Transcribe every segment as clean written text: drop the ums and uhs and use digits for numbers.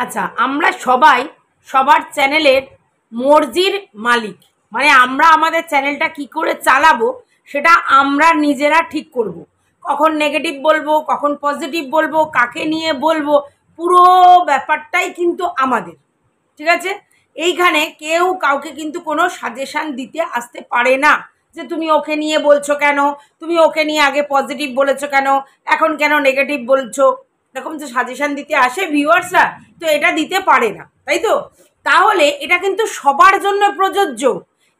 আচ্ছা, আমরা সবাই সবার চ্যানেলের মর্জির মালিক। মানে আমরা আমাদের চ্যানেলটা কি করে চালাবো সেটা আমরা নিজেরা ঠিক করব। কখন নেগেটিভ বলবো, কখন পজিটিভ বলবো, কাকে নিয়ে বলবো, পুরো ব্যাপারটাই কিন্তু আমাদের। ঠিক আছে? এইখানে কেউ কাউকে কিন্তু কোনো সাজেশান দিতে আসতে পারে না যে তুমি ওকে নিয়ে বলছো কেন, তুমি ওকে নিয়ে আগে পজিটিভ বলেছো কেন, এখন কেন নেগেটিভ বলছো। এরকম যে সাজেশান দিতে আসে ভিউয়ার্সরা, তো এটা দিতে পারে না, তাই তো? তাহলে এটা কিন্তু সবার জন্য প্রযোজ্য।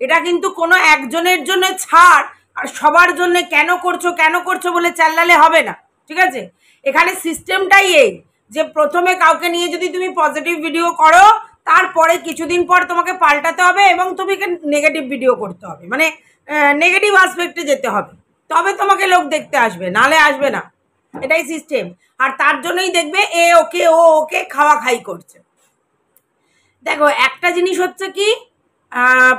এটা কিন্তু কোনো একজনের জন্য ছাড় আর সবার জন্য কেন করছো বলে চাল্লালে হবে না। ঠিক আছে? এখানে সিস্টেমটাই এই যে প্রথমে কাউকে নিয়ে যদি তুমি পজিটিভ ভিডিও করো, তারপরে কিছুদিন পর তোমাকে পাল্টাতে হবে এবং তোমাকে নেগেটিভ ভিডিও করতে হবে, মানে নেগেটিভ আসপেক্টে যেতে হবে, তবে তোমাকে লোক দেখতে আসবে, নালে আসবে না। এটাই সিস্টেম। আর তার জন্যই দেখবে এ ওকে ও ওকে খাওয়া খাই করছে। দেখো, একটা জিনিস হচ্ছে কি,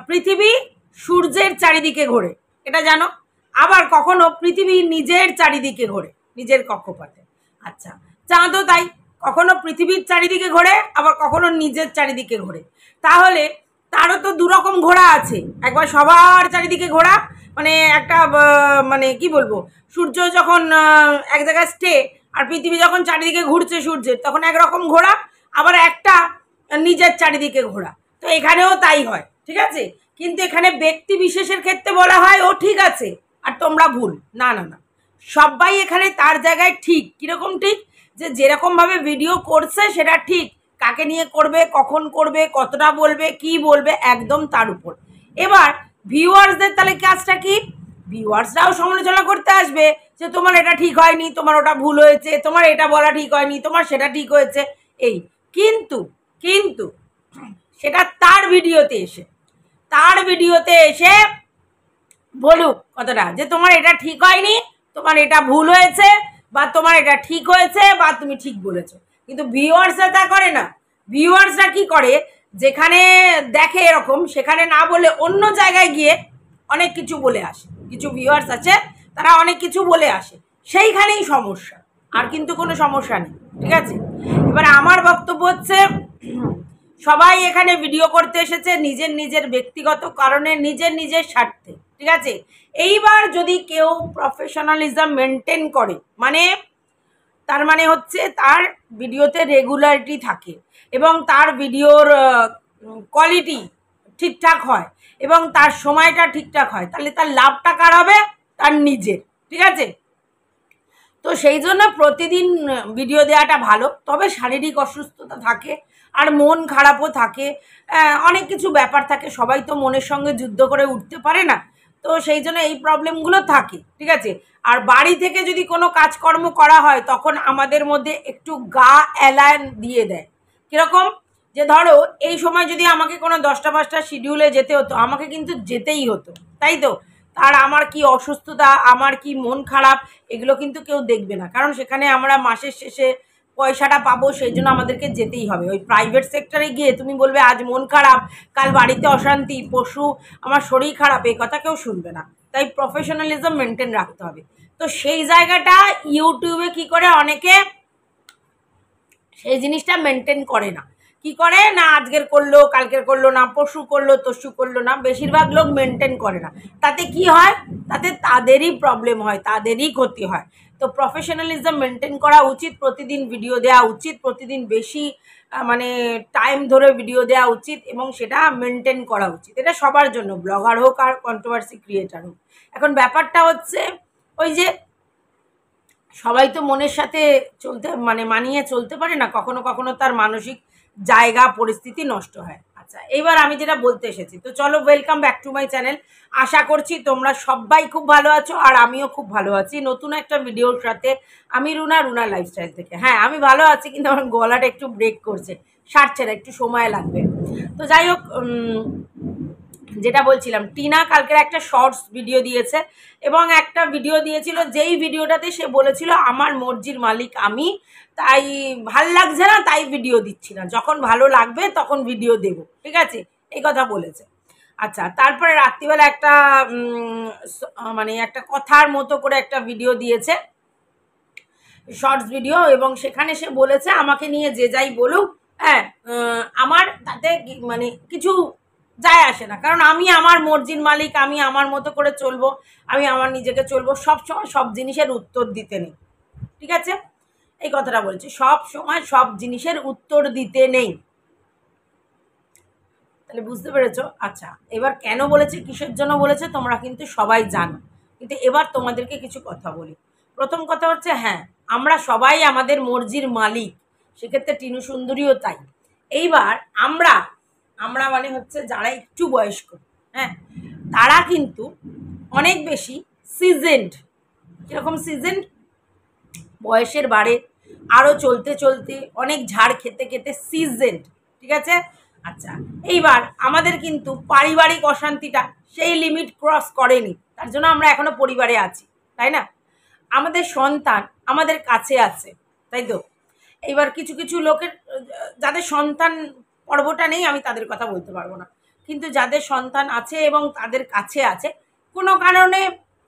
পৃথিবী সূর্যের চারিদিকে ঘোরে, এটা জানো? আবার কখনো পৃথিবী নিজের চারিদিকে ঘোরে, নিজের কক্ষপথে। আচ্ছা, চাঁদও তাই, কখনো পৃথিবীর চারিদিকে ঘোরে, আবার কখনো নিজের চারিদিকে ঘোরে। তাহলে তারও তো দুরকম ঘোরা আছে। একবার সবার চারিদিকে ঘোরা, মানে একটা মানে কি বলবো, সূর্য যখন এক জায়গায় স্টে আর পৃথিবী যখন চারিদিকে ঘুরছে সূর্যের, তখন একরকম ঘোরা। আবার একটা নিজের চারিদিকে ঘোরা। তো এখানেও তাই হয়। ঠিক আছে? কিন্তু এখানে ব্যক্তি বিশেষের ক্ষেত্রে বলা হয় ও ঠিক আছে আর তোমরা ভুল। না না না, সবাই এখানে তার জায়গায় ঠিক। কিরকম ঠিক? যে যেরকম ভাবে ভিডিও করছে সেটা ঠিক, কাকে নিয়ে করবে, কখন করবে, কতটা বলবে, কি বলবে, একদম তার উপর। এবার ভিউয়ার্সদের তাহলে কাজটা কি? ভিউয়ার্সরাও সমালোচনা করতে আসবে যে তোমার এটা ঠিক হয়নি, তোমার ওটা ভুল হয়েছে, তোমার এটা বলা ঠিক হয়নি, তোমার সেটা ঠিক হয়েছে। এই কিন্তু কিন্তু সেটা তার ভিডিওতে এসে বলুক কথাটা যে তোমার এটা ঠিক হয়নি, তোমার এটা ভুল হয়েছে, বা তোমার এটা ঠিক হয়েছে, বা তুমি ঠিক বলেছো। কিন্তু ভিউয়ার্সরা তা করে না। ভিউয়ার্সরা কি করে, যেখানে দেখে এরকম, সেখানে না বলে অন্য জায়গায় গিয়ে অনেক কিছু বলে আসে। কিছু ভিউয়ার্স আছে, তারা অনেক কিছু বলে আসে, সেইখানেই সমস্যা, আর কিন্তু কোনো সমস্যা নেই। ঠিক আছে? এবার আমার বক্তব্য হচ্ছে, সবাই এখানে ভিডিও করতে এসেছে নিজের নিজের ব্যক্তিগত কারণে, নিজের নিজের স্বার্থে। ঠিক আছে? এইবার যদি কেউ প্রফেশনালিজম মেনটেন করে, মানে তার মানে হচ্ছে তার ভিডিওতে রেগুলারিটি থাকে এবং তার ভিডিওর কোয়ালিটি ঠিকঠাক হয় এবং তার সময়টা ঠিকঠাক হয়, তাহলে তার লাভটা কার হবে? তার নিজের। ঠিক আছে? তো সেই জন্য প্রতিদিন ভিডিও দেওয়াটা ভালো। তবে শারীরিক অসুস্থতা থাকে আর মন খারাপও থাকে, অনেক কিছু ব্যাপার থাকে, সবাই তো মনের সঙ্গে যুদ্ধ করে উঠতে পারে না। তো সেই জন্য এই প্রবলেমগুলো থাকে। ঠিক আছে? আর বাড়ি থেকে যদি কোনো কাজকর্ম করা হয়, তখন আমাদের মধ্যে একটু গা এলান দিয়ে দেয়। কীরকম? যে ধরো এই সময় যদি আমাকে কোনো 10টা-5টা শিডিউলে যেতে হতো, আমাকে কিন্তু যেতেই হতো, তাই তো? আর আমার কি অসুস্থতা, আমার কি মন খারাপ, এগুলো কিন্তু কেউ দেখবে না, কারণ সেখানে আমরা মাসের শেষে পয়সাটা পাবো, সেই জন্য আমাদেরকে যেতেই হবে। ওই প্রাইভেট সেক্টরে গিয়ে তুমি বলবে আজ মন খারাপ, কাল বাড়িতে অশান্তি, পশু আমার শরীর খারাপ, এই কথা কেউ শুনবে না। তাই প্রফেশনালিজম মেনটেন রাখতে হবে। তো সেই জায়গাটা ইউটিউবে কি করে অনেকে সেই জিনিসটা মেনটেন করে না। কি করে না, আজকের করলো, কালকের করলো না, পরশু করলো, তরশু করলো না, বেশিরভাগ লোক মেনটেন করে না। তাতে কি হয়? তাতে তাদেরই প্রবলেম হয়, তাদেরই ক্ষতি হয়। তো প্রফেশনালিজম মেনটেন করা উচিত, প্রতিদিন ভিডিও দেওয়া উচিত, প্রতিদিন বেশি মানে টাইম ধরে ভিডিও দেওয়া উচিত এবং সেটা মেনটেন করা উচিত। এটা সবার জন্য, ব্লগার হোক আর কন্ট্রোভার্সি ক্রিয়েটার হোক। এখন ব্যাপারটা হচ্ছে ওই যে সবাই তো মনের সাথে চলতে মানে মানিয়ে চলতে পারে না, কখনো কখনো তার মানসিক জায়গা পরিস্থিতি নষ্ট হয়। আচ্ছা, এবার আমি যেটা বলতে এসেছি, তো চলো, welcome back to my channel. আশা করছি তোমরা সবাই খুব ভালো আছো আর আমিও খুব ভালো আছি নতুন একটা ভিডিওর সাথে। আমি রুনা লাইফস্টাইল থেকে। হ্যাঁ, আমি ভালো আছি, কিন্তু আমার গলাটা একটু ব্রেক করছে, সারছে না, একটু সময় লাগবে। তো যাই হোক, যেটা বলছিলাম, টিনা কালকের একটা শর্টস ভিডিও দিয়েছে এবং একটা ভিডিও দিয়েছিল, যেই ভিডিওটাতে সে বলেছিল আমার মর্জির মালিক আমি, তাই ভাল লাগছে না, তাই ভিডিও দিচ্ছি না, যখন ভালো লাগবে তখন ভিডিও দেব। ঠিক আছে? এই কথা বলেছে। আচ্ছা, তারপরে রাত্রিবেলা একটা মানে একটা কথার মতো করে একটা ভিডিও দিয়েছে, শর্টস ভিডিও, এবং সেখানে সে বলেছে আমাকে নিয়ে যে যাই বলুক, হ্যাঁ, আমার তাতে মানে কিছু যায় আসে না, কারণ আমি আমার মর্জির মালিক, আমি আমার মতো করে চলবো, আমি আমার নিজেকে চলবো। সব সময় সব জিনিসের উত্তর দিতে নেই, ঠিক আছে? এই কথাটা বলছি, সব সময় সব জিনিসের উত্তর দিতে নেই। তাহলে বুঝতে পেরেছো? আচ্ছা, এবার কেন বলেছে, কিসের জন্য বলেছে তোমরা কিন্তু সবাই জানো, কিন্তু এবার তোমাদেরকে কিছু কথা বলি। প্রথম কথা হচ্ছে, হ্যাঁ, আমরা সবাই আমাদের মর্জির মালিক, সেক্ষেত্রে টিনু সুন্দরীও তাই। এইবার আমরা আমরা মানে হচ্ছে যারা একটু বয়স্ক, হ্যাঁ, তারা কিন্তু অনেক বেশি সিজেন্ড। কিরকম সিজেন্ড? বয়সের বাড়ে আরও চলতে চলতে অনেক ঝাড় খেতে খেতে সিজেন্ড, ঠিক আছে? আচ্ছা, এইবার আমাদের কিন্তু পারিবারিক অশান্তিটা সেই লিমিট ক্রস করেনি, তার জন্য আমরা এখনো পরিবারে আছি, তাই না? আমাদের সন্তান আমাদের কাছে আছে, তাই তো? এইবার কিছু কিছু লোকের যাদের সন্তান পর্বটা নেই, আমি তাদের কথা বলতে পারবো না, কিন্তু যাদের সন্তান আছে এবং তাদের কাছে আছে, কোনো কারণে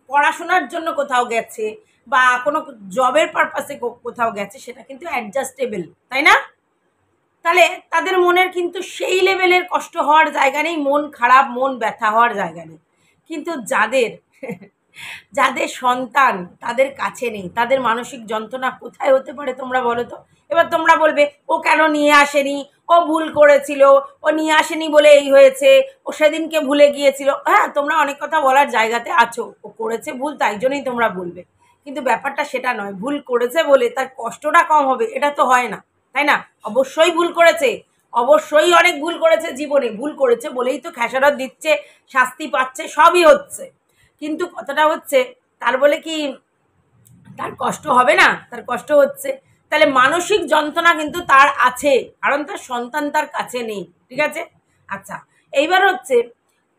পড়াশোনার জন্য কোথাও গেছে বা কোনো জবের পারপাসে কোথাও গেছে, সেটা কিন্তু অ্যাডজাস্টেবল, তাই না? তাহলে তাদের মনের কিন্তু সেই লেভেলের কষ্ট হওয়ার জায়গা নেই, মন খারাপ, মন ব্যথা হওয়ার জায়গা নেই। কিন্তু যাদের যাদের সন্তান তাদের কাছে নেই, তাদের মানসিক যন্ত্রণা কোথায় হতে পারে তোমরা বলো তো? এবার তোমরা বলবে, ও কেন নিয়ে আসেনি, ও ভুল করেছিল, ও নিয়ে আসেনি বলে এই হয়েছে, ও সেদিনকে ভুলে গিয়েছিল। হ্যাঁ, তোমরা অনেক কথা বলার জায়গাতে আছো, ও করেছে ভুল তাই জন্যই তোমরা বলবে, কিন্তু ব্যাপারটা সেটা নয়। ভুল করেছে বলে তার কষ্টটা কম হবে এটা তো হয় না, তাই না? অবশ্যই ভুল করেছে, অবশ্যই অনেক ভুল করেছে জীবনে, ভুল করেছে বলেই তো খেসারত দিচ্ছে, শাস্তি পাচ্ছে, সবই হচ্ছে। কিন্তু কথাটা হচ্ছে, তার বলে কি তার কষ্ট হবে না? তার কষ্ট হচ্ছে। তাহলে মানসিক যন্ত্রণা কিন্তু তার আছে, কারণ তার সন্তান তার কাছে নেই, ঠিক আছে? আচ্ছা, এইবার হচ্ছে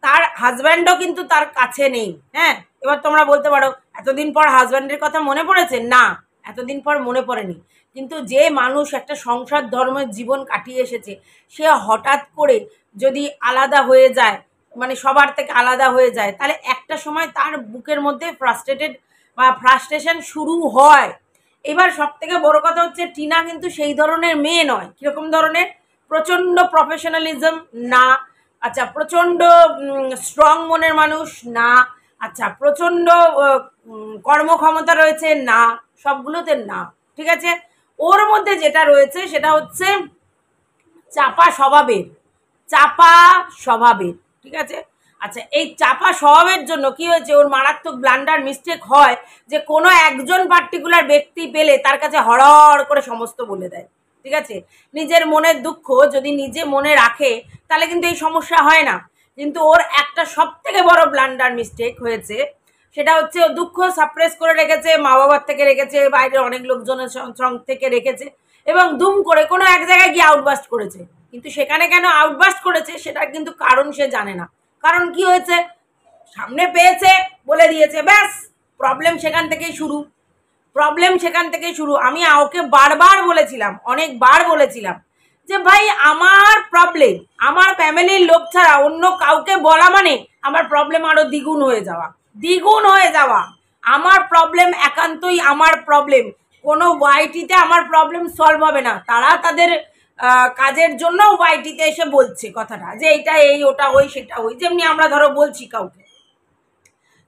তার হাজব্যান্ডও কিন্তু তার কাছে নেই। হ্যাঁ, এবার তোমরা বলতে পারো, এতদিন পর হাজব্যান্ডের কথা মনে পড়েছে? না, এতদিন পর মনে পড়েনি, কিন্তু যে মানুষ একটা সংসার ধর্মের জীবন কাটিয়ে এসেছে, সে হঠাৎ করে যদি আলাদা হয়ে যায়, মানে সবার থেকে আলাদা হয়ে যায়, তাহলে একটা সময় তার বুকের মধ্যে ফ্রাস্ট্রেশন শুরু হয়। এবার সব থেকে বড় কথা হচ্ছে, টিনা কিন্তু সেই ধরনের মেয়ে নয়। কিরকম ধরনের? প্রচণ্ড প্রফেশনালিজম না, আচ্ছা প্রচণ্ড স্ট্রং মনের মানুষ না, আচ্ছা প্রচণ্ড কর্মক্ষমতা রয়েছে না, সবগুলোতে না, ঠিক আছে? ওর মধ্যে যেটা রয়েছে সেটা হচ্ছে চাপা স্বভাবের, চাপা স্বভাবের, ঠিক আছে? আচ্ছা, এই চাপা স্বভাবের জন্য কি হয়েছে, ওর মারাত্মক ব্লান্ডার মিস্টেক হয় যে কোনো একজন পার্টিকুলার ব্যক্তি পেলে তার কাছে হড়হড় করে সমস্ত বলে দেয়, ঠিক আছে? নিজের মনের দুঃখ যদি নিজে মনে রাখে তাহলে কিন্তু এই সমস্যা হয় না। কিন্তু ওর একটা সব থেকে বড় ব্লান্ডার মিস্টেক হয়েছে, সেটা হচ্ছে ও দুঃখ সাপ্রেস করে রেখেছে, মা বাবার থেকে রেখেছে, বাইরের অনেক লোকজনের থেকে রেখেছে, এবং দুম করে কোনো এক জায়গায় গিয়ে আউটবাস্ট করেছে। কিন্তু সেখানে কেন আউটবাস্ট করেছে সেটার কিন্তু কারণ সে জানে না। কারণ কি হয়েছে, সামনে পেয়েছে বলে দিয়েছে, ব্যাস প্রবলেম সেখান থেকেই শুরু, প্রবলেম সেখান থেকেই শুরু। আমি ওকে বারবার বলেছিলাম, অনেকবার বলেছিলাম যে ভাই, আমার প্রবলেম আমার ফ্যামিলির লোক ছাড়া অন্য কাউকে বলা মানে আমার প্রবলেম আরো দ্বিগুণ হয়ে যাওয়া, দ্বিগুণ হয়ে যাওয়া। আমার প্রবলেম একান্তই আমার প্রবলেম, কোনো ওয়াইটিতে আমার প্রবলেম সলভ হবে না। তারা তাদের কাজের জন্য ওয়াইটিতে এসে বলছে কথাটা, যে এইটা এই, ওটা ওই, সেটা ওই, যেমনি আমরা ধরো বলছি কাউকে।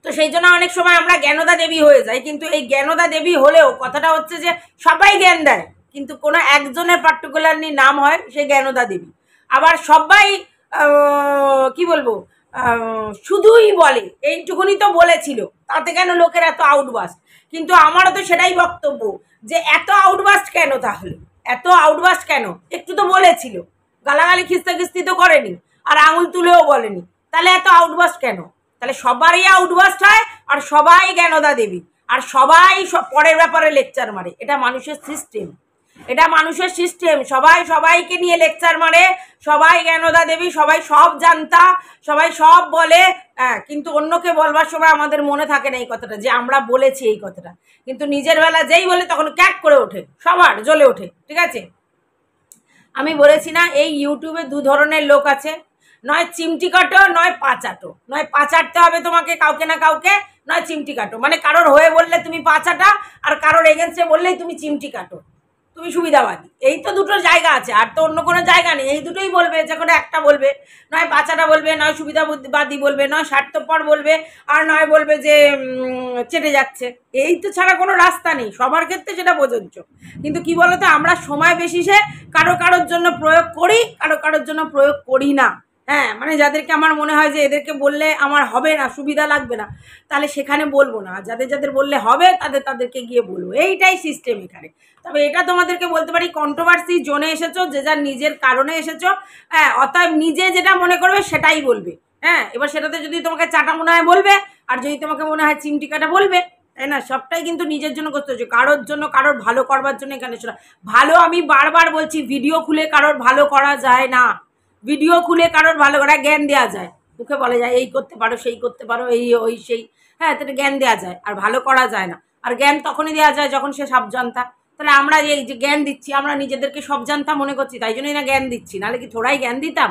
তো সেই জন্য অনেক সময় আমরা জ্ঞানদা দেবী হয়ে যাই, কিন্তু এই জ্ঞানদা দেবী হলেও কথাটা হচ্ছে যে সবাই জ্ঞান দেয়, কিন্তু কোনো একজনের পার্টিকুলারলি নাম হয় সে জ্ঞানদা দেবী। আবার সবাই কি বলবো, শুধুই বলে এইটুকুনি তো বলেছিল, তাতে কেন লোকের এত আউটবাস্ট? কিন্তু আমারও তো সেটাই বক্তব্য, যে এত আউটবাস্ট কেন? তাহলে এত আউটবাস্ট কেন? একটু তো বলেছিল, গালাগালি খিস্তা খিস্তি তো করেনি, আর আঙুল তুলেও বলেনি, তাহলে এত আউটবাস্ট কেন? তাহলে সবারই আউটবাস্ট হয়, আর সবাই জ্ঞানদা দেবী, আর সবাই সব পরের ব্যাপারে লেকচার মারে। এটা মানুষের সিস্টেম, এটা মানুষের সিস্টেম। সবাই সবাইকে নিয়ে লেকচার মারে, সবাই জ্ঞানদা দেবী, সবাই সব জানতা, সবাই সব বলে। হ্যাঁ, কিন্তু অন্যকে বলবার সময় আমাদের মনে থাকে না এই কথাটা, যে আমরা বলেছি এই কথাটা, কিন্তু নিজের বেলা যেই বলে তখন ক্যাক করে ওঠে, সবার জ্বলে ওঠে, ঠিক আছে? আমি বলেছি না, এই ইউটিউবে দু ধরনের লোক আছে, নয় চিমটি কাটো, নয় পা চাটো। নয় পা চাটতে হবে তোমাকে কাউকে না কাউকে, নয় চিমটি কাটো। মানে কারোর হয়ে বললে তুমি পা চাটা, আর কারোর এগেনস্টে বললেই তুমি চিমটি কাটো। তুমি সুবিধাবাদী। এই তো দুটো জায়গা আছে, আর তো অন্য কোনো জায়গা নেই। এই দুটোই বলবে, যে কোনো একটা বলবে, নয় বাচ্চাটা বলবে, নয় সুবিধাবাদী বলবে, নয় স্বার্থপর বলবে, আর নয় বলবে যে চেটে যাচ্ছে। এই তো ছাড়া কোনো রাস্তা নেই, সবার ক্ষেত্রে সেটা প্রযোজ্য। কিন্তু কি বলতো, আমরা সময় বেশিসে কারোর জন্য প্রয়োগ করি, কারোর জন্য প্রয়োগ করি না। হ্যাঁ, মানে যাদেরকে আমার মনে হয় যে এদেরকে বললে আমার হবে না, সুবিধা লাগবে না, তাহলে সেখানে বলবো না। যাদের বললে হবে তাদেরকে গিয়ে বলবো। এইটাই সিস্টেম এখানে। তবে এটা তোমাদেরকে বলতে পারি, কন্ট্রোভার্সি জোনে এসেছো, যে যার নিজের কারণে এসেছো। হ্যাঁ, অতএব নিজে যেটা মনে করবে সেটাই বলবে। হ্যাঁ, এবার সেটাতে যদি তোমাকে চাটা মনে হয় বলবে, আর যদি তোমাকে মনে হয় চিমটি কাটা বলবে, তাই না? সবটাই কিন্তু নিজের জন্য করতে হচ্ছে, কারোর জন্য, কারোর ভালো করবার জন্য এখানে শোনা ভালো। আমি বারবার বলছি, ভিডিও খুলে কারোর ভালো করা যায় না। ভিডিও খুলে কারোর ভালো করা জ্ঞান দেওয়া যায়, মুখে বলা যায় এই করতে পারো, সেই করতে পারো, এই ওই সেই। হ্যাঁ, তাহলে জ্ঞান দেওয়া যায়, আর ভালো করা যায় না। আর জ্ঞান তখনই দেওয়া যায় যখন সে সব জানতা। তাহলে আমরা এই যে জ্ঞান দিচ্ছি, আমরা নিজেদেরকে সব জানতা মনে করছি, তাই জন্যই না জ্ঞান দিচ্ছি, নাহলে কি থোড়াই জ্ঞান দিতাম?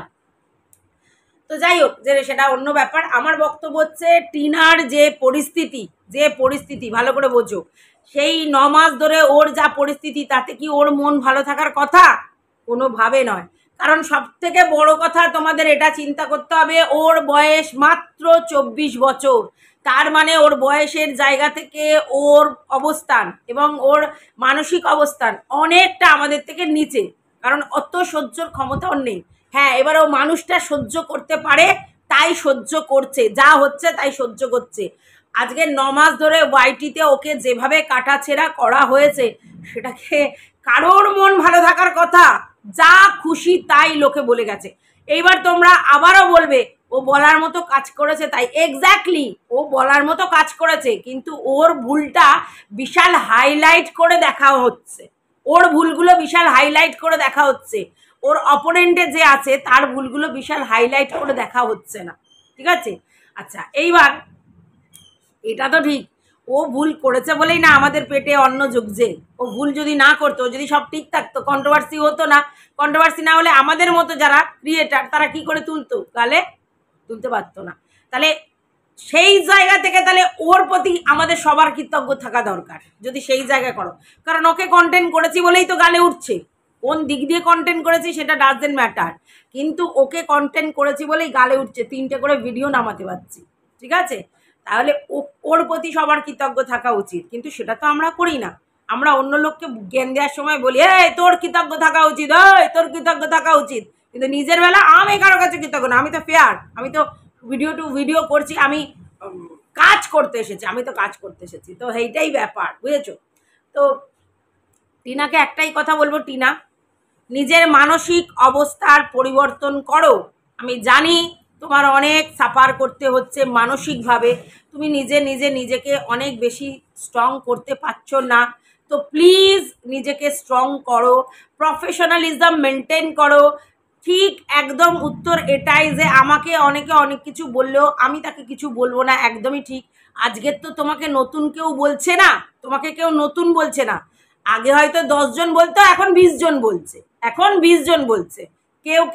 তো যাই হোক, যে সেটা অন্য ব্যাপার। আমার বক্তব্য হচ্ছে, টিনার যে পরিস্থিতি ভালো করে বোঝো। সেই 9 মাস ধরে ওর যা পরিস্থিতি, তাতে কি ওর মন ভালো থাকার কথা? কোনোভাবে নয়। কারণ সব থেকে বড় কথা, তোমাদের এটা চিন্তা করতে হবে, ওর বয়স মাত্র 24 বছর। তার মানে ওর বয়সের জায়গা থেকে ওর অবস্থান এবং ওর মানসিক অবস্থান অনেকটা আমাদের থেকে নিচে। কারণ অত সহ্যর ক্ষমতা ওর নেই। হ্যাঁ, এবার ও মানুষটা সহ্য করতে পারে, তাই সহ্য করছে, যা হচ্ছে তাই সহ্য করছে। আজকে 9 মাস ধরে ওয়াইটিতে ওকে যেভাবে কাটাছেড়া করা হয়েছে, সেটাকে কারোর মন ভালো থাকার কথা? যা খুশি তাই লোকে বলে গেছে। এইবার তোমরা আবারও বলবে ও বলার মতো কাজ করেছে, তাই এক্স্যাক্টলি ও বলার মতো কাজ করেছে, কিন্তু ওর ভুলটা বিশাল হাইলাইট করে দেখা হচ্ছে। ওর ভুলগুলো বিশাল হাইলাইট করে দেখা হচ্ছে। ওর অপোনেন্টে যে আছে তার ভুলগুলো বিশাল হাইলাইট করে দেখা হচ্ছে না। ঠিক আছে? আচ্ছা, এইবার এটা তো ঠিক, ও ভুল করেছে বলেই না আমাদের পেটে অন্ন জুগছে। ও ভুল যদি না করতো, যদি সব ঠিক থাকতো, কন্ট্রোভার্সি হতো না। কন্ট্রোভার্সি না হলে আমাদের মতো যারা ক্রিয়েটার, তারা কি করে তুলতো? গালে তুলতে পারতো না। তাহলে সেই জায়গা থেকে তাহলে ওর প্রতি আমাদের সবার কৃতজ্ঞ থাকা দরকার, যদি সেই জায়গায় করো। কারণ ওকে কন্টেন্ট করেছি বলেই তো গালে উঠছে। কোন দিক দিয়ে কন্টেন্ট করেছি সেটা ডাজেন্ট ম্যাটার, কিন্তু ওকে কন্টেন্ট করেছি বলেই গালে উঠছে, 3টে করে ভিডিও নামাতে পারছি। ঠিক আছে? তাহলে ওর প্রতি সবার কৃতজ্ঞ থাকা উচিত, কিন্তু সেটা তো আমরা করি না। আমরা অন্য লোককে জ্ঞান দেওয়ার সময় বলি, এই তোর কৃতজ্ঞ থাকা উচিত, এই তোর কৃতজ্ঞ থাকা উচিত, কিন্তু নিজের বেলা আমি কারো কাছে কৃতজ্ঞ না। আমি তো ফেয়ার, আমি তো ভিডিও করছি, আমি কাজ করতে এসেছি, তো এইটাই ব্যাপার, বুঝেছো? তো টিনাকে একটাই কথা বলবো, টিনা নিজের মানসিক অবস্থার পরিবর্তন করো। আমি জানি তোমার অনেক সাফার করতে হচ্ছে মানসিকভাবে, তুমি নিজেকে অনেক বেশি স্ট্রং করতে পারছো না। তো প্লিজ নিজেকে স্ট্রং করো, প্রফেশনালিজম মেনটেন করো। ঠিক একদম উত্তর এটাই যে আমাকে অনেকে অনেক কিছু বললেও আমি তাকে কিছু বলবো না, একদমই ঠিক। আজকের তো তোমাকে নতুন কেউ বলছে না, তোমাকে কেউ নতুন বলছে না। আগে হয়তো 10 জন বলতো, এখন 20 জন বলছে,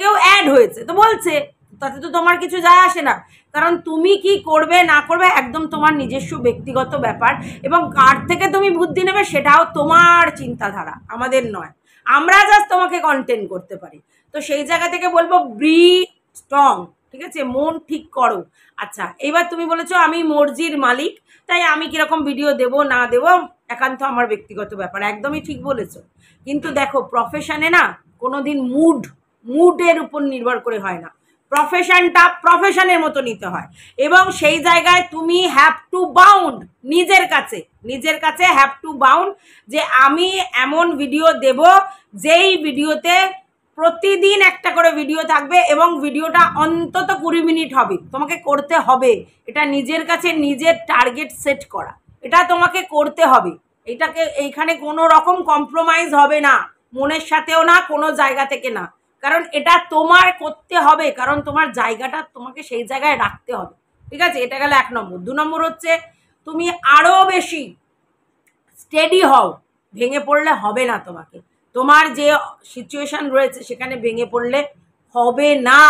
কেউ অ্যাড হয়েছে তো বলছে, তাতে তো তোমার কিছু যায় আসে না। কারণ তুমি কি করবে না করবে একদম তোমার নিজস্ব ব্যক্তিগত ব্যাপার, এবং কার থেকে তুমি বুদ্ধি নেবে সেটাও তোমার চিন্তাধারা, আমাদের নয়। আমরা জাস্ট তোমাকে কন্টেন্ট করতে পারি। তো সেই জায়গা থেকে বলবো, বি স্ট্রং। ঠিক আছে? মন ঠিক করো। আচ্ছা, এবার তুমি বলেছো আমি মর্জির মালিক, তাই আমি কিরকম ভিডিও দেব না দেব একান্ত আমার ব্যক্তিগত ব্যাপার। একদমই ঠিক বলেছো, কিন্তু দেখো প্রফেশনে না কোনোদিন মুডের উপর নির্ভর করে হয় না। প্রফেশনটা প্রফেশনের মতো নিতে হয়, এবং সেই জায়গায় তুমি হ্যাভ টু বাউন্ড নিজের কাছে হ্যাভ টু বাউন্ড, যে আমি এমন ভিডিও দেব যেই ভিডিওতে প্রতিদিন একটা করে ভিডিও থাকবে, এবং ভিডিওটা অন্তত 20 মিনিট হবে, তোমাকে করতে হবে। এটা নিজের কাছে নিজের টার্গেট সেট করা, এটা তোমাকে করতে হবে। এইখানে কোনো রকম কম্প্রোমাইজ হবে না, মনের সাথেও না, কোনো জায়গা থেকে না। কারণ এটা তোমার করতে হবে, কারণ তোমার জায়গাটা তোমাকে সেই জায়গায় রাখতে হবে। ঠিক আছে? এটা গেল 1 নম্বর। 2 নম্বর হচ্ছে, তুমি আরো বেশি স্টেডি হও। ভেঙে পড়লে হবে না, তোমার যে সিচুয়েশন রয়েছে সেখানে ভেঙে পড়লে হবে না।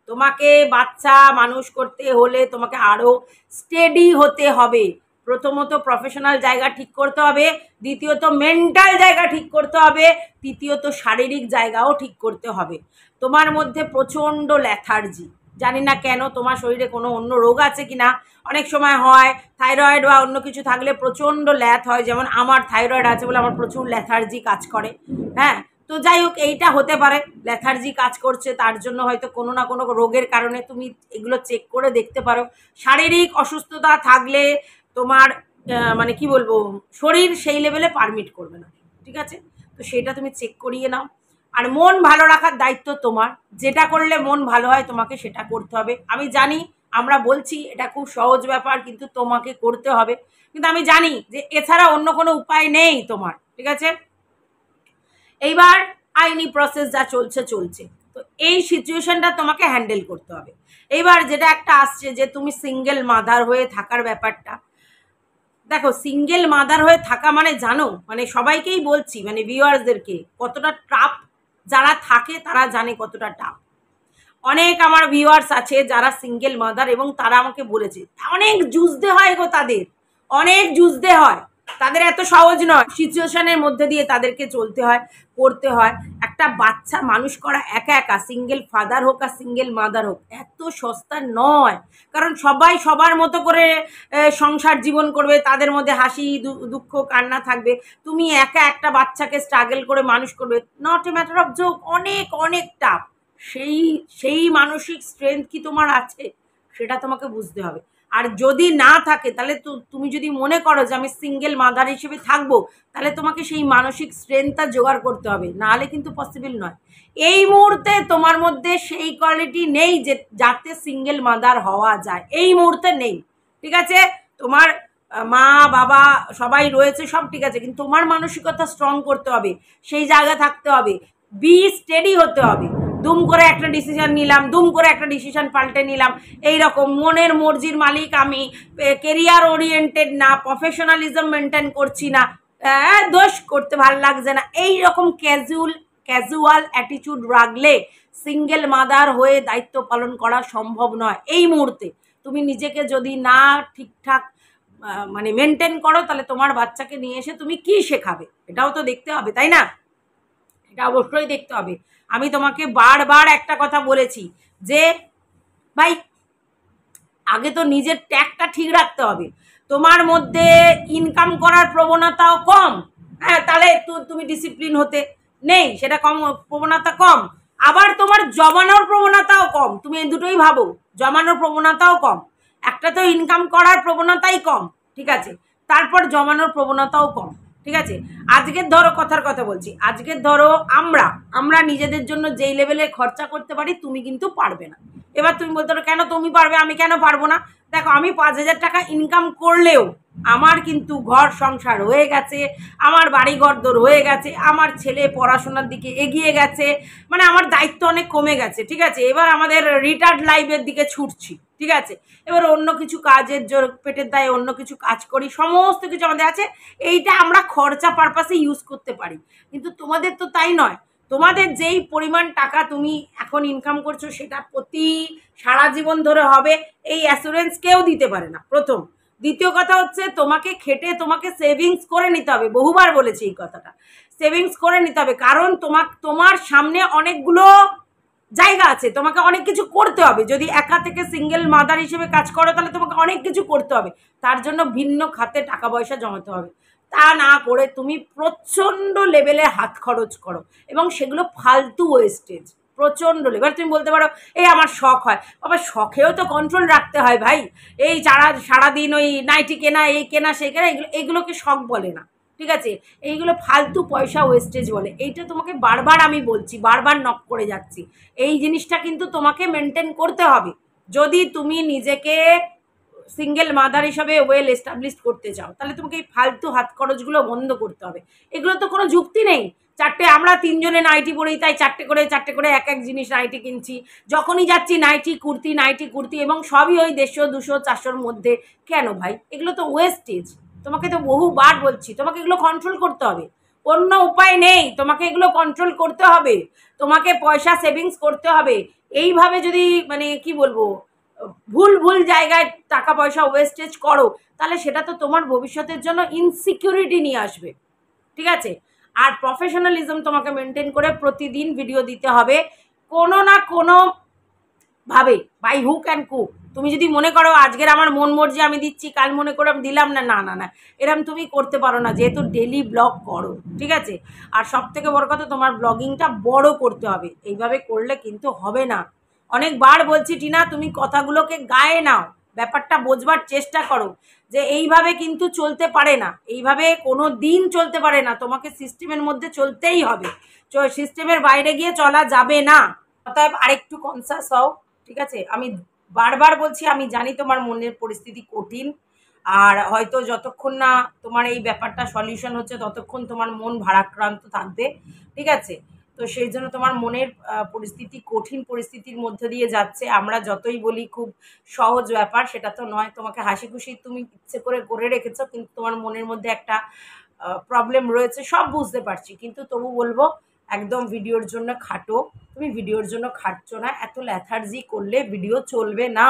তোমাকে বাচ্চা মানুষ করতে হলে তোমাকে আরো স্টেডি হতে হবে। প্রথমত প্রফেশনাল জায়গা ঠিক করতে হবে, দ্বিতীয়ত মেন্টাল জায়গা ঠিক করতে হবে, তৃতীয়ত শারীরিক জায়গাও ঠিক করতে হবে। তোমার মধ্যে প্রচণ্ড ল্যাথার্জি, জানি না কেন, তোমার শরীরে কোনো অন্য রোগ আছে কিনা, অনেক সময় হয় থাইরয়েড বা অন্য কিছু থাকলে প্রচণ্ড ল্যাথ হয়, যেমন আমার থাইরয়েড আছে বলে আমার প্রচুর ল্যাথার্জি কাজ করে। হ্যাঁ, তো যাই হোক, এইটা হতে পারে ল্যাথার্জি কাজ করছে, তার জন্য হয়তো কোনো না কোনো রোগের কারণে তুমি এগুলো চেক করে দেখতে পারো। শারীরিক অসুস্থতা থাকলে তোমার মানে কি বলবো, শরীর সেই লেভেলে পারমিট করবে না, ঠিক আছে? তো সেটা তুমি চেক করিয়ে নাও। আর মন ভালো রাখার দায়িত্ব তোমার, যেটা করলে মন ভালো হয় তোমাকে সেটা করতে হবে। আমি জানি আমরা বলছি এটা খুব সহজ ব্যাপার, কিন্তু তোমাকে করতে হবে, কিন্তু আমি জানি যে এছাড়া অন্য কোনো উপায় নেই তোমার, ঠিক আছে? এইবার আইনি প্রসেস যা চলছে চলছে, তো এই সিচুয়েশনটা তোমাকে হ্যান্ডেল করতে হবে। এইবার যেটা একটা আসছে যে তুমি সিঙ্গেল মাদার হয়ে থাকার ব্যাপারটা, দেখো সিঙ্গেল মাদার হয়ে থাকা মানে জানো, মানে সবাইকেই বলছি, মানে ভিউয়ার্সদেরকে, কতটা টাফ। যারা থাকে তারা জানে কতটা টাফ। অনেক আমার ভিউয়ার্স আছে যারা সিঙ্গেল মাদার, এবং তারা আমাকে বলেছে অনেক যুঝতে হয় গো, তাদের অনেক যুঝতে হয়, তাদের এত সহজ নয়, সিচুয়েশনের মধ্যে দিয়ে তাদেরকে চলতে হয়, করতে হয়। একটা বাচ্চা মানুষ করা একা একা, সিঙ্গেল ফাদার হোক আর সিঙ্গেল মাদার হোক, এত সস্তা নয়। কারণ সবাই সবার মতো করে সংসার জীবন করবে, তাদের মধ্যে হাসি দুঃখ কান্না থাকবে। তুমি একা একটা বাচ্চাকে স্ট্রাগল করে মানুষ করবে, not a matter of joke, অনেক অনেক টাফ। সেই সেই মানসিক স্ট্রেংথ কি তোমার আছে, সেটা তোমাকে বুঝতে হবে। আর যদি না থাকে, তাহলে তুমি যদি মনে করো যে আমি সিঙ্গেল মাদার হিসেবে থাকবো, তাহলে তোমাকে সেই মানসিক স্ট্রেংথটা জোগাড় করতে হবে, নাহলে কিন্তু পসিবল নয়। এই মুহূর্তে তোমার মধ্যে সেই কোয়ালিটি নেই যে যাতে সিঙ্গেল মাদার হওয়া যায়, এই মুহূর্তে নেই, ঠিক আছে? তোমার মা বাবা সবাই রয়েছে, সব ঠিক আছে, কিন্তু তোমার মানসিকতা স্ট্রং করতে হবে, সেই জায়গায় থাকতে হবে, বি স্টেডি হতে হবে। দুম করে একটা ডিসিশন নিলাম, দুম করে একটা ডিসিশন পাল্টে নিলাম, এই রকম মনের মর্জির মালিক আমি, কেরিয়ার ওরিয়েন্টেড না, প্রফেশনালিজম মেনটেন করছি না, দোষ করতে ভালো লাগছে না, এই রকম ক্যাজুয়াল অ্যাটিটিউড রাখলে সিঙ্গেল মাদার হয়ে দায়িত্ব পালন করা সম্ভব নয় এই মুহূর্তে। তুমি নিজেকে যদি না ঠিকঠাক মানে মেনটেন করো, তাহলে তোমার বাচ্চাকে নিয়ে এসে তুমি কি শেখাবে, এটাও তো দেখতে হবে, তাই না? এটা অবশ্যই দেখতে হবে। আমি তোমাকে বারবার একটা কথা বলেছি যে ভাই, আগে তো নিজের ট্যাগটা ঠিক রাখতে হবে। তোমার মধ্যে ইনকাম করার প্রবণতাও কম, হ্যাঁ, তাহলে তুমি ডিসিপ্লিন হতে নেই, সেটা কম, প্রবণতা কম। আবার তোমার জমানোর প্রবণতাও কম, তুমি এই দুটোই ভাবো, জমানোর প্রবণতাও কম। একটা তো ইনকাম করার প্রবণতাই কম, ঠিক আছে, তারপর জমানোর প্রবণতাও কম, ঠিক আছে? আজকের ধরো, কথার কথা বলছি, আজকের ধরো আমরা নিজেদের জন্য যেই লেভেলে খরচা করতে পারি, তুমি কিন্তু পারবে না। এবার তুমি বলতে পারো কেন তুমি পারবে, আমি কেন পারবো না? দেখো, আমি 5,000 টাকা ইনকাম করলেও আমার কিন্তু ঘর সংসার হয়ে গেছে, আমার বাড়ি ঘরদোর হয়ে গেছে, আমার ছেলে পড়াশোনার দিকে এগিয়ে গেছে, মানে আমার দায়িত্ব অনেক কমে গেছে, ঠিক আছে? এবার আমাদের রিটায়ার্ড লাইফের দিকে ছুটছি, ঠিক আছে? এবার অন্য কিছু কাজের জোর, পেটের দায়ে অন্য কিছু কাজ করি, সমস্ত কিছু আমাদের আছে, এইটা আমরা খরচা পারপাসে ইউজ করতে পারি। কিন্তু তোমাদের তো তাই নয়। তোমাদের যেই পরিমাণ টাকা তুমি এখন ইনকাম করছো, সেটা প্রতি সারা জীবন ধরে হবে, এই অ্যাসুরেন্স কেউ দিতে পারে না, প্রথম। দ্বিতীয় কথা হচ্ছে, তোমাকে খেটে তোমাকে সেভিংস করে নিতে হবে, বহুবার বলেছি এই কথাটা, সেভিংস করে নিতে হবে। কারণ তোমার সামনে অনেকগুলো জায়গা আছে, তোমাকে অনেক কিছু করতে হবে। যদি একা থেকে সিঙ্গেল মাদার হিসেবে কাজ করো, তাহলে তোমাকে অনেক কিছু করতে হবে, তার জন্য ভিন্ন খাতে টাকা পয়সা জমাতে হবে। তা না করে তুমি প্রচণ্ড লেভেলে হাত খরচ করো, এবং সেগুলো ফালতু ওয়েস্টেজ, প্রচণ্ড লেভেল। তুমি বলতে পারো এই আমার শখ হয়, বাবা শখেও তো কন্ট্রোল রাখতে হয় ভাই। এই সারাদিন ওই নাইটি কেনা, এই কেনা, সেই কেনা, এগুলোকে শখ বলে না, ঠিক আছে? এইগুলো ফালতু পয়সা ওয়েস্টেজ বলে। এইটা তোমাকে বারবার আমি বলছি, বারবার নক করে যাচ্ছি, এই জিনিসটা কিন্তু তোমাকে মেনটেন করতে হবে যদি তুমি নিজেকে সিঙ্গেল মাদার হিসাবে ওয়েল এস্টাবলিশ করতে চাও। তাহলে তোমাকে এই ফালতু হাত খরচগুলো বন্ধ করতে হবে। এগুলো তো কোনো যুক্তি নেই। আমরা 3 জনে নাইটি পরি, তাই 4টে করে এক এক জিনিস নাইটি কিনছি, যখনই যাচ্ছি নাইটি কুর্তি, এবং সবই ওই 150, 200, 400-র মধ্যে। কেন ভাই? এগুলো তো ওয়েস্টেজ। তোমাকে তো বহুবার বলছি, তোমাকে এগুলো কন্ট্রোল করতে হবে, অন্য উপায় নেই, তোমাকে এগুলো কন্ট্রোল করতে হবে, তোমাকে পয়সা সেভিংস করতে হবে। এইভাবে যদি মানে কি বলবো, ভুল ভুল জায়গায় টাকা পয়সা ওয়েস্টেজ করো, তাহলে সেটা তো তোমার ভবিষ্যতের জন্য ইনসিকিউরিটি নিয়ে আসবে। ঠিক আছে? আর প্রফেশনালিজম তোমাকে মেনটেন করে প্রতিদিন ভিডিও দিতে হবে কোনো না কোনো ভাবে, বাই হুক অ্যান্ড কুক। তুমি যদি মনে করো আজকের আমার মন মর্জি আমি দিচ্ছি, কাল মনে করে আমি দিলাম না, না না না, এরম তুমি করতে পারো না, যেহেতু ডেলি ব্লগ করো। ঠিক আছে? আর সব থেকে বড় কথা, তোমার ব্লগিংটা বড় করতে হবে, এইভাবে করলে কিন্তু হবে না। অনেকবার বলছি টিনা, তুমি কথাগুলোকে গায়ে নাও, ব্যাপারটা বোঝবার চেষ্টা করো যে এইভাবে কিন্তু চলতে পারে না, এইভাবে কোনো দিন চলতে পারে না, তোমাকে সিস্টেমের মধ্যে চলতেই হবে, সিস্টেমের বাইরে গিয়ে চলা যাবে না। অতএব আরেকটু কনসাস হও। ঠিক আছে? আমি বারবার বলছি, আমি জানি তোমার মনের পরিস্থিতি কঠিন, আর হয়তো যতক্ষণ না তোমার এই ব্যাপারটা সলিউশন হচ্ছে ততক্ষণ তোমার মন ভারাক্রান্ত থাকবে। ঠিক আছে? তো সেই জন্য তোমার মনের পরিস্থিতি কঠিন পরিস্থিতির মধ্যে দিয়ে যাচ্ছে। আমরা যতই বলি খুব সহজ ব্যাপার, সেটা তো নয়। তোমাকে হাসি খুশি তুমি ইচ্ছে করে করে রেখেছো, কিন্তু তোমার মনের মধ্যে একটা প্রবলেম রয়েছে, সব বুঝতে পারছি, কিন্তু তবু বলবো একদম ভিডিওর জন্য খাটো। তুমি ভিডিওর জন্য খাটছো না, এত ল্যাথার্জি করলে ভিডিও চলবে না।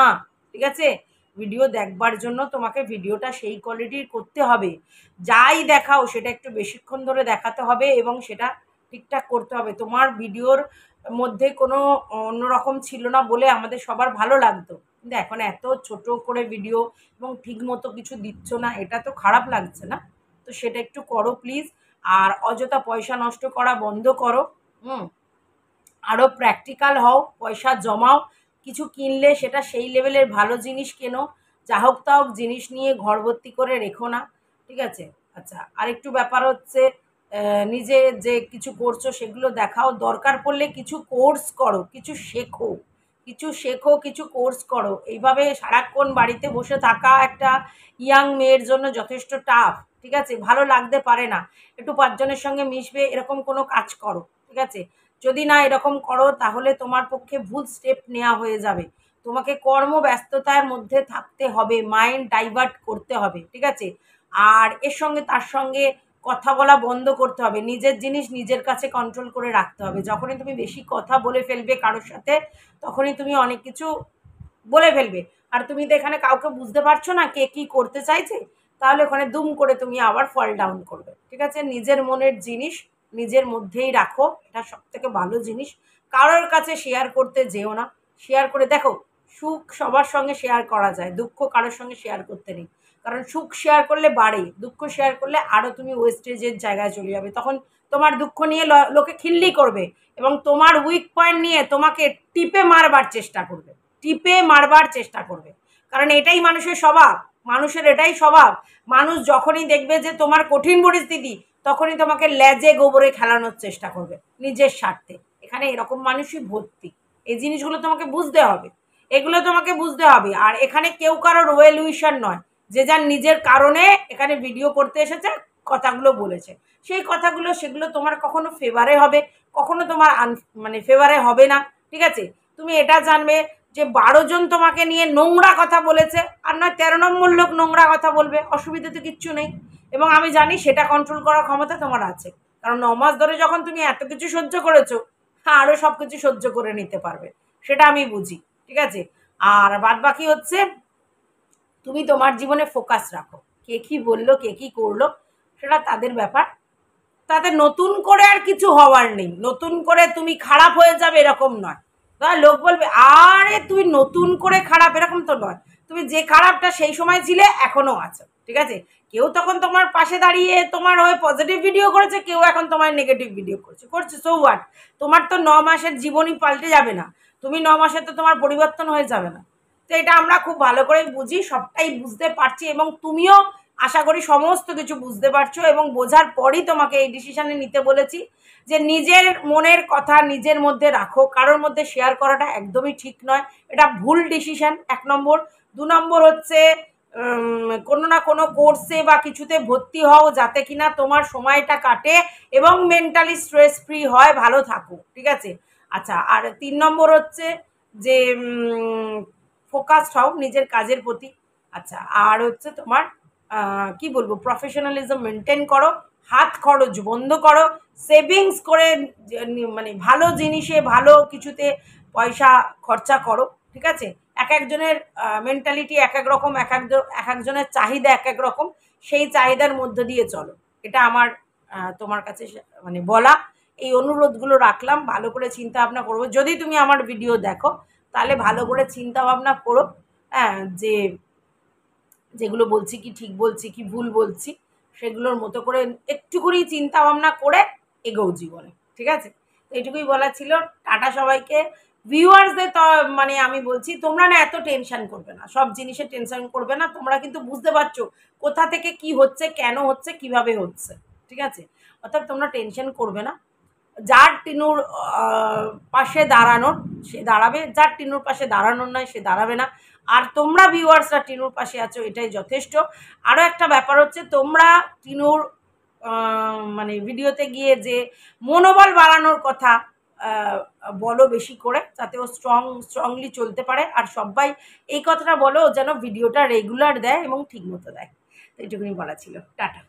ঠিক আছে? ভিডিও দেখবার জন্য তোমাকে ভিডিওটা সেই কোয়ালিটির করতে হবে, যাই দেখাও সেটা একটু বেশিক্ষণ ধরে দেখাতে হবে এবং সেটা ঠিকঠাক করতে হবে। তোমার ভিডিওর মধ্যে কোনো অন্যরকম ছিল না বলে আমাদের সবার ভালো লাগতো, কিন্তু এখন এত ছোট করে ভিডিও এবং ঠিক মতো কিছু দিচ্ছ না, এটা তো খারাপ লাগছে না? তো সেটা একটু করো প্লিজ। আর অযথা পয়সা নষ্ট করা বন্ধ করো। হুম। আরও প্র্যাকটিক্যাল হও, পয়সা জমাও, কিছু কিনলে সেটা সেই লেভেলের ভালো জিনিস কেনো, যা হোক তা হোক জিনিস নিয়ে ঘর ভর্তি করে রেখো না। ঠিক আছে? আচ্ছা, আরেকটু ব্যাপার হচ্ছে, নিজে যে কিছু করছো সেগুলো দেখাও, দরকার পড়লে কিছু কোর্স করো, কিছু শেখো, কিছু শেখো, কিছু কোর্স করো। এইভাবে সারাক্ষণ বাড়িতে বসে থাকা একটা ইয়াং মেয়ের জন্য যথেষ্ট টাফ। ঠিক আছে? ভালো লাগতে পারে না, একটু পাঁচজনের সঙ্গে মিশবে, এরকম কোনো কাজ করো। ঠিক আছে? যদি না এরকম করো তাহলে তোমার পক্ষে ভুল স্টেপ নেওয়া হয়ে যাবে। তোমাকে কর্মব্যস্ততার মধ্যে থাকতে হবে, মাইন্ড ডাইভার্ট করতে হবে। ঠিক আছে? আর এর সঙ্গে তার সঙ্গে কথা বলা বন্ধ করতে হবে, নিজের জিনিস নিজের কাছে কন্ট্রোল করে রাখতে হবে। যখনই তুমি বেশি কথা বলে ফেলবে কারোর সাথে, তখনই তুমি অনেক কিছু বলে ফেলবে, আর তুমি তো এখানে কাউকে বুঝতে পারছো না কে কি করতে চাইছে, তাহলে ওখানে দুম করে তুমি আবার ফল ডাউন করবে। ঠিক আছে? নিজের মনের জিনিস নিজের মধ্যেই রাখো, এটা সব থেকে ভালো জিনিস। কারোর কাছে শেয়ার করতে যেও না। শেয়ার করে দেখো, সুখ সবার সঙ্গে শেয়ার করা যায়, দুঃখ কারোর সঙ্গে শেয়ার করতে নেই। কারণ সুখ শেয়ার করলে বাড়ে, দুঃখ শেয়ার করলে আরও তুমি ওয়েস্টেজের জায়গায় চলে যাবে, তখন তোমার দুঃখ নিয়ে লোকে খিল্লি করবে এবং তোমার উইক পয়েন্ট নিয়ে তোমাকে টিপে মারবার চেষ্টা করবে, টিপে মারবার চেষ্টা করবে। কারণ এটাই মানুষের স্বভাব, মানুষের এটাই স্বভাব। মানুষ যখনই দেখবে যে তোমার কঠিন পরিস্থিতি, তখনই তোমাকে লেজে গোবরে খেলানোর চেষ্টা করবে নিজের স্বার্থে। এখানে এরকম মানুষই ভর্তি। এই জিনিসগুলো তোমাকে বুঝতে হবে, এগুলো তোমাকে বুঝতে হবে। আর এখানে কেউ কারোর ওয়েল উইশার নয়, যে যার নিজের কারণে এখানে ভিডিও করতে এসেছে, কথাগুলো বলেছে, সেই কথাগুলো সেগুলো তোমার কখনো ফেভারে হবে, কখনো তোমার মানে ফেভারে হবে না। ঠিক আছে? তুমি এটা জানবে যে 12 জন তোমাকে নিয়ে নোংরা কথা বলেছে, আর নয় 13 নম্বর লোক নোংরা কথা বলবে, অসুবিধা তো কিচ্ছু নেই। এবং আমি জানি সেটা কন্ট্রোল করার ক্ষমতা তোমার আছে, কারণ 9 মাস ধরে যখন তুমি এত কিছু সহ্য করেছো, হ্যাঁ আরও সব কিছু সহ্য করে নিতে পারবে, সেটা আমি বুঝি। ঠিক আছে? আর বাদ বাকি হচ্ছে, তুমি তোমার জীবনে ফোকাস রাখো, কে কি বললো কে কি করলো সেটা তাদের ব্যাপার, তাতে নতুন করে আর কিছু হওয়ার নেই। নতুন করে তুমি খারাপ হয়ে যাবে এরকম নয়, লোক বলবে আরে তুই নতুন করে খারাপ, এরকম তো নয়। তুমি যে খারাপটা সেই সময় ছিলে এখনো আছো। ঠিক আছে? কেউ তখন তোমার পাশে দাঁড়িয়ে তোমার হয়ে পজিটিভ ভিডিও করেছে, কেউ এখন তোমার নেগেটিভ ভিডিও করছে, সো হোয়াট? তোমার তো 9 মাসের জীবনই পাল্টে যাবে না, তুমি 9 মাসে তো তোমার পরিবর্তন হয়ে যাবে না। তো এটা আমরা খুব ভালো করে বুঝি, সবটাই বুঝতে পারছি, এবং তুমিও আশা করি সমস্ত কিছু বুঝতে পারছো, এবং বোঝার পরই তোমাকে এই ডিসিশনে নিতে বলেছি যে নিজের মনের কথা নিজের মধ্যে রাখো, কারোর মধ্যে শেয়ার করাটা একদমই ঠিক নয়, এটা ভুল ডিসিশন, 1 নম্বর। 2 নম্বর হচ্ছে কোনো না কোনো কোর্সে বা কিছুতে ভর্তি হও, যাতে কিনা তোমার সময়টা কাটে এবং মেন্টালি স্ট্রেস ফ্রি হয়, ভালো থাকো। ঠিক আছে? আচ্ছা, আর 3 নম্বর হচ্ছে যে ফোকাসড হও নিজের কাজের প্রতি। আচ্ছা, আর হচ্ছে তোমার কি বলবো, প্রফেশনালিজম মেনটেন করো, হাত খরচ বন্ধ করো, সেভিংস করে মানে ভালো জিনিসে ভালো কিছুতে পয়সা খরচা করো। ঠিক আছে? এক একজনের মেন্টালিটি এক এক রকম, এক একজনের চাহিদা এক এক রকম, সেই চাহিদার মধ্য দিয়ে চলো, এটা আমার তোমার কাছে মানে বলা। এই অনুরোধগুলো রাখলাম, ভালো করে চিন্তা ভাবনা করবো। যদি তুমি আমার ভিডিও দেখো তাহলে ভালো করে চিন্তা ভাবনা করো, হ্যাঁ, যে যেগুলো বলছি কি ঠিক বলছি কি ভুল বলছি, সেগুলোর মতো করে একটুকুনি চিন্তা ভাবনা করে এগোও জীবনে, ঠিক আছে? তো এইটুকুই বলা ছিল। টাটা সবাইকে। ভিউয়ার্সদের তো মানে আমি বলছি, তোমরা না এত টেনশন করবে না, সব জিনিসে টেনশন করবে না। তোমরা কিন্তু বুঝতে পারছো কোথা থেকে কি হচ্ছে, কেন হচ্ছে, কিভাবে হচ্ছে, ঠিক আছে? অর্থাৎ তোমরা টেনশন করবে না। যার টিনুর পাশে দাঁড়ানোর সে দাঁড়াবে, যার টিনুর পাশে দাঁড়ানোর নয় সে দাঁড়াবে না। আর তোমরা ভিউয়ার্সরা টিনুর পাশে আছো, এটাই যথেষ্ট। আরও একটা ব্যাপার হচ্ছে, তোমরা টিনুর মানে ভিডিওতে গিয়ে যে মনোবল বাড়ানোর কথা বলো বেশি করে, যাতে ও স্ট্রংলি চলতে পারে। আর সবাই এই কথাটা বলো যেন ভিডিওটা রেগুলার দেয় এবং ঠিক মতো দেয়। তো এইটুকুনি বলা ছিল। টাটা।